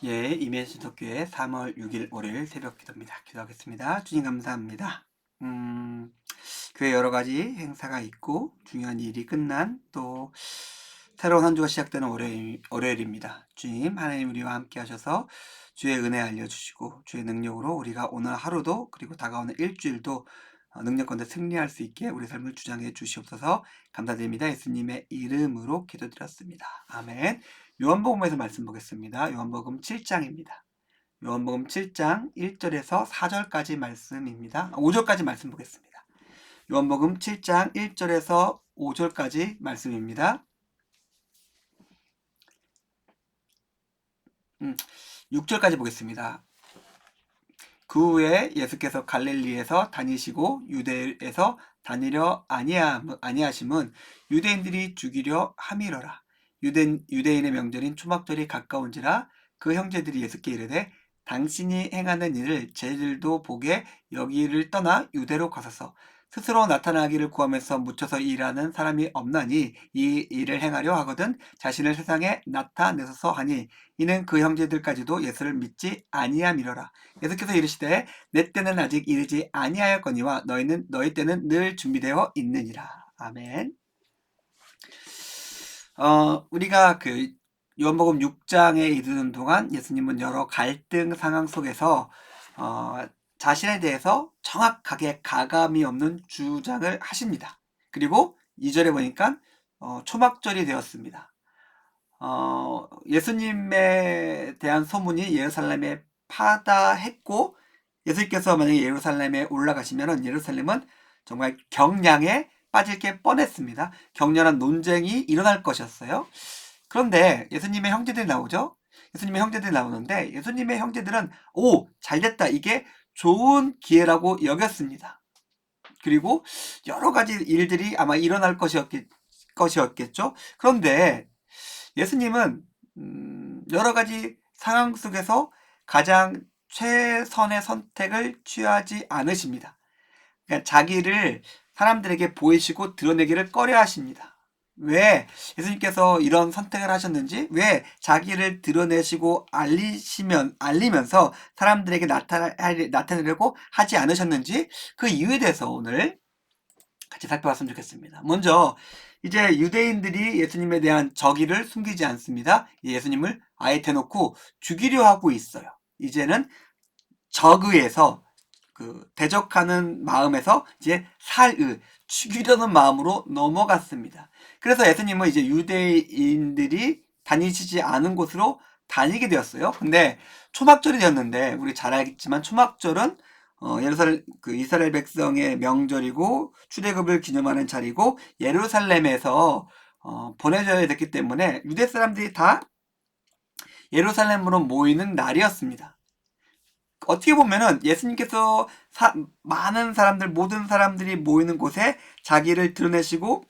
예, 이면신속교회 3월 6일 월요일 새벽 기도입니다. 기도하겠습니다. 주님 감사합니다. 교회 여러 가지 행사가 있고 중요한 일이 끝난 또 새로운 한 주가 시작되는 월요일입니다. 주님 하나님 우리와 함께 하셔서 주의 은혜 알려주시고 주의 능력으로 우리가 오늘 하루도 그리고 다가오는 일주일도 능력건대 승리할 수 있게 우리 삶을 주장해 주시옵소서. 감사드립니다. 예수님의 이름으로 기도드렸습니다. 아멘. 요한복음에서 말씀 보겠습니다. 요한복음 7장입니다. 요한복음 7장 1절에서 4절까지 말씀입니다. 5절까지 말씀 보겠습니다. 요한복음 7장 1절에서 5절까지 말씀입니다. 6절까지 보겠습니다. 그 후에 예수께서 갈릴리에서 다니시고 유대에서 다니려 아니하심은 유대인들이 죽이려 함이러라. 유대인의 명절인 초막절이 가까운지라. 그 형제들이 예수께 이르되 당신이 행하는 일을 저희들도 보게 여기를 떠나 유대로 가소서. 스스로 나타나기를 구하면서 묻혀서 일하는 사람이 없나니 이 일을 행하려 하거든 자신을 세상에 나타내소서 하니, 이는 그 형제들까지도 예수를 믿지 아니함이러라. 예수께서 이르시되 내 때는 아직 이르지 아니하였거니와 너희 때는 늘 준비되어 있느니라. 아멘. 우리가 그 요한복음 6장에 이르는 동안 예수님은 여러 갈등 상황 속에서 자신에 대해서 정확하게 가감이 없는 주장을 하십니다. 그리고 2절에 보니까 초막절이 되었습니다. 예수님에 대한 소문이 예루살렘에 파다했고, 예수님께서 만약에 예루살렘에 올라가시면은 예루살렘은 정말 경량에 빠질 게 뻔했습니다. 격렬한 논쟁이 일어날 것이었어요. 그런데 예수님의 형제들이 나오죠. 예수님의 형제들이 나오는데 예수님의 형제들은 잘됐다, 이게 좋은 기회라고 여겼습니다. 그리고 여러 가지 일들이 아마 일어날 것이었겠죠. 그런데 예수님은 여러 가지 상황 속에서 가장 최선의 선택을 취하지 않으십니다. 그러니까 자기를 사람들에게 보이시고 드러내기를 꺼려 하십니다. 왜 예수님께서 이런 선택을 하셨는지, 왜 자기를 드러내시고 알리면서 사람들에게 나타내려고 하지 않으셨는지, 그 이유에 대해서 오늘 같이 살펴봤으면 좋겠습니다. 먼저 이제 유대인들이 예수님에 대한 적의를 숨기지 않습니다. 예수님을 아예 대놓고 죽이려 하고 있어요. 이제는 적의에서, 그 대적하는 마음에서 이제 죽이려는 마음으로 넘어갔습니다. 그래서 예수님은 이제 유대인들이 다니시지 않은 곳으로 다니게 되었어요. 근데 초막절이 되었는데, 우리 잘 알겠지만 초막절은 이스라엘 백성의 명절이고 출애굽을 기념하는 자리고 예루살렘에서 보내져야 됐기 때문에 유대 사람들이 다 예루살렘으로 모이는 날이었습니다. 어떻게 보면은 예수님께서 많은 사람들, 모든 사람들이 모이는 곳에 자기를 드러내시고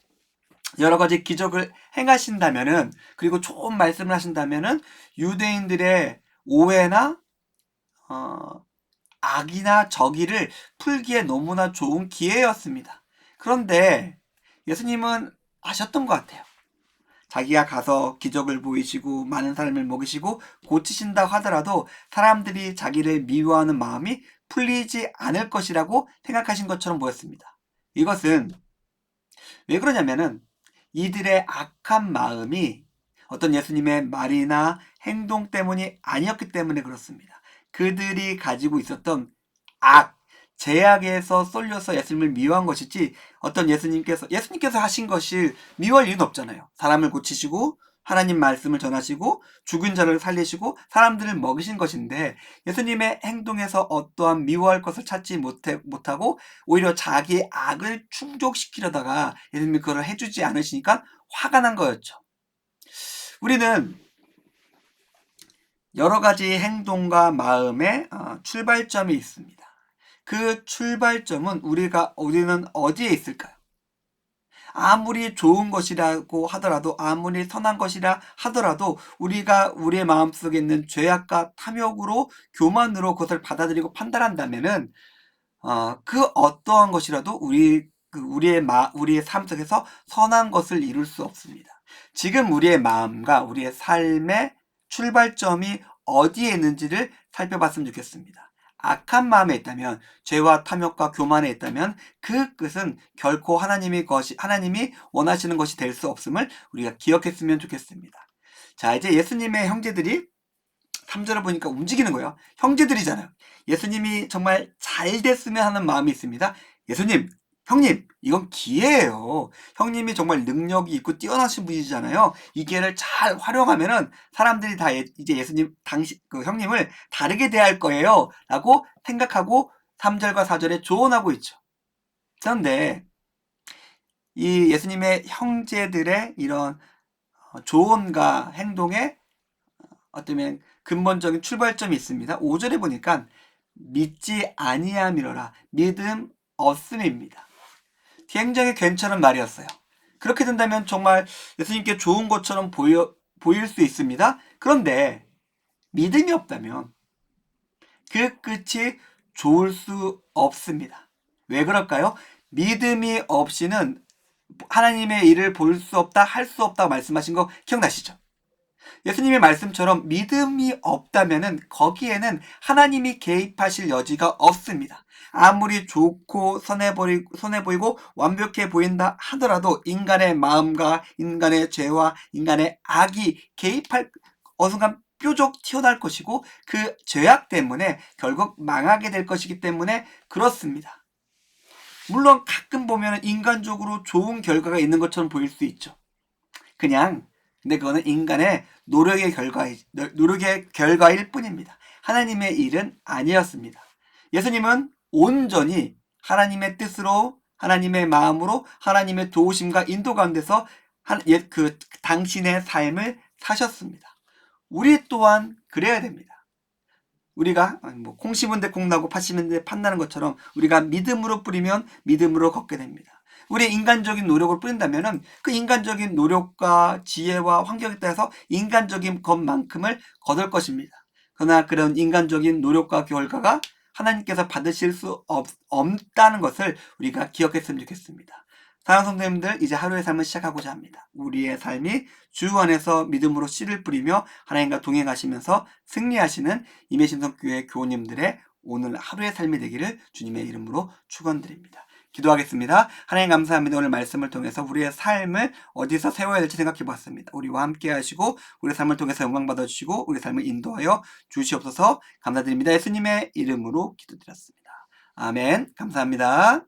여러 가지 기적을 행하신다면은, 그리고 좋은 말씀을 하신다면은 유대인들의 오해나 악이나 적의를 풀기에 너무나 좋은 기회였습니다. 그런데 예수님은 아셨던 것 같아요. 자기가 가서 기적을 보이시고 많은 사람을 먹이시고 고치신다고 하더라도 사람들이 자기를 미워하는 마음이 풀리지 않을 것이라고 생각하신 것처럼 보였습니다. 이것은 왜 그러냐면은 이들의 악한 마음이 어떤 예수님의 말이나 행동 때문이 아니었기 때문에 그렇습니다. 그들이 가지고 있었던 제약에서 쏠려서 예수님을 미워한 것이지, 어떤 예수님께서 하신 것이 미워할 이유는 없잖아요. 사람을 고치시고 하나님 말씀을 전하시고 죽은 자를 살리시고 사람들을 먹이신 것인데, 예수님의 행동에서 어떠한 미워할 것을 찾지 못하고 오히려 자기의 악을 충족시키려다가 예수님이 그걸 해주지 않으시니까 화가 난 거였죠. 우리는 여러 가지 행동과 마음의 출발점이 있습니다. 그 출발점은 우리는 어디에 있을까요? 아무리 좋은 것이라고 하더라도, 아무리 선한 것이라 하더라도 우리가 우리의 마음속에 있는 죄악과 탐욕으로, 교만으로 그것을 받아들이고 판단한다면은 그 어떠한 것이라도 우리의 삶 속에서 선한 것을 이룰 수 없습니다. 지금 우리의 마음과 우리의 삶의 출발점이 어디에 있는지를 살펴봤으면 좋겠습니다. 악한 마음에 있다면, 죄와 탐욕과 교만에 있다면 그 끝은 결코 하나님이 원하시는 것이 될 수 없음을 우리가 기억했으면 좋겠습니다. 자, 이제 예수님의 형제들이 3절을 보니까 움직이는 거예요. 형제들이잖아요. 예수님이 정말 잘 됐으면 하는 마음이 있습니다. 예수님, 형님, 이건 기회예요. 형님이 정말 능력이 있고 뛰어나신 분이잖아요. 이 기회를 잘 활용하면은 사람들이 다 이제 예수님, 형님을 다르게 대할 거예요. 라고 생각하고 3절과 4절에 조언하고 있죠. 그런데 이 예수님의 형제들의 이런 조언과 행동에 어쩌면 근본적인 출발점이 있습니다. 5절에 보니까 믿지 아니함이로라, 믿음 없음입니다. 굉장히 괜찮은 말이었어요. 그렇게 된다면 정말 예수님께 좋은 것처럼 보일 수 있습니다. 그런데 믿음이 없다면 그 끝이 좋을 수 없습니다. 왜 그럴까요? 믿음이 없이는 하나님의 일을 볼 수 없다, 할 수 없다고 말씀하신 거 기억나시죠? 예수님의 말씀처럼 믿음이 없다면은 거기에는 하나님이 개입하실 여지가 없습니다. 아무리 좋고 선해 보이고 완벽해 보인다 하더라도 인간의 마음과 인간의 죄와 인간의 악이 개입할 어순간 뾰족 튀어나올 것이고 그 죄악 때문에 결국 망하게 될 것이기 때문에 그렇습니다. 물론 가끔 보면 인간적으로 좋은 결과가 있는 것처럼 보일 수 있죠. 근데 그거는 인간의 노력의 결과일 뿐입니다. 하나님의 일은 아니었습니다. 예수님은 온전히 하나님의 뜻으로, 하나님의 마음으로, 하나님의 도우심과 인도 가운데서 당신의 삶을 사셨습니다. 우리 또한 그래야 됩니다. 우리가 콩 심은 데 콩 나고 팥 심은 데 팥 나는 것처럼 우리가 믿음으로 뿌리면 믿음으로 걷게 됩니다. 우리 인간적인 노력을 뿌린다면은 그 인간적인 노력과 지혜와 환경에 따라서 인간적인 것만큼을 거둘 것입니다. 그러나 그런 인간적인 노력과 결과가 하나님께서 받으실 수 없다는 것을 우리가 기억했으면 좋겠습니다. 사랑하는 성도님들, 이제 하루의 삶을 시작하고자 합니다. 우리의 삶이 주 안에서 믿음으로 씨를 뿌리며 하나님과 동행하시면서 승리하시는 임해신성교회 교우님들의 오늘 하루의 삶이 되기를 주님의 이름으로 축원드립니다. 기도하겠습니다. 하나님 감사합니다. 오늘 말씀을 통해서 우리의 삶을 어디서 세워야 될지 생각해 보았습니다. 우리와 함께 하시고 우리의 삶을 통해서 영광 받아주시고 우리의 삶을 인도하여 주시옵소서. 감사드립니다. 예수님의 이름으로 기도드렸습니다. 아멘. 감사합니다.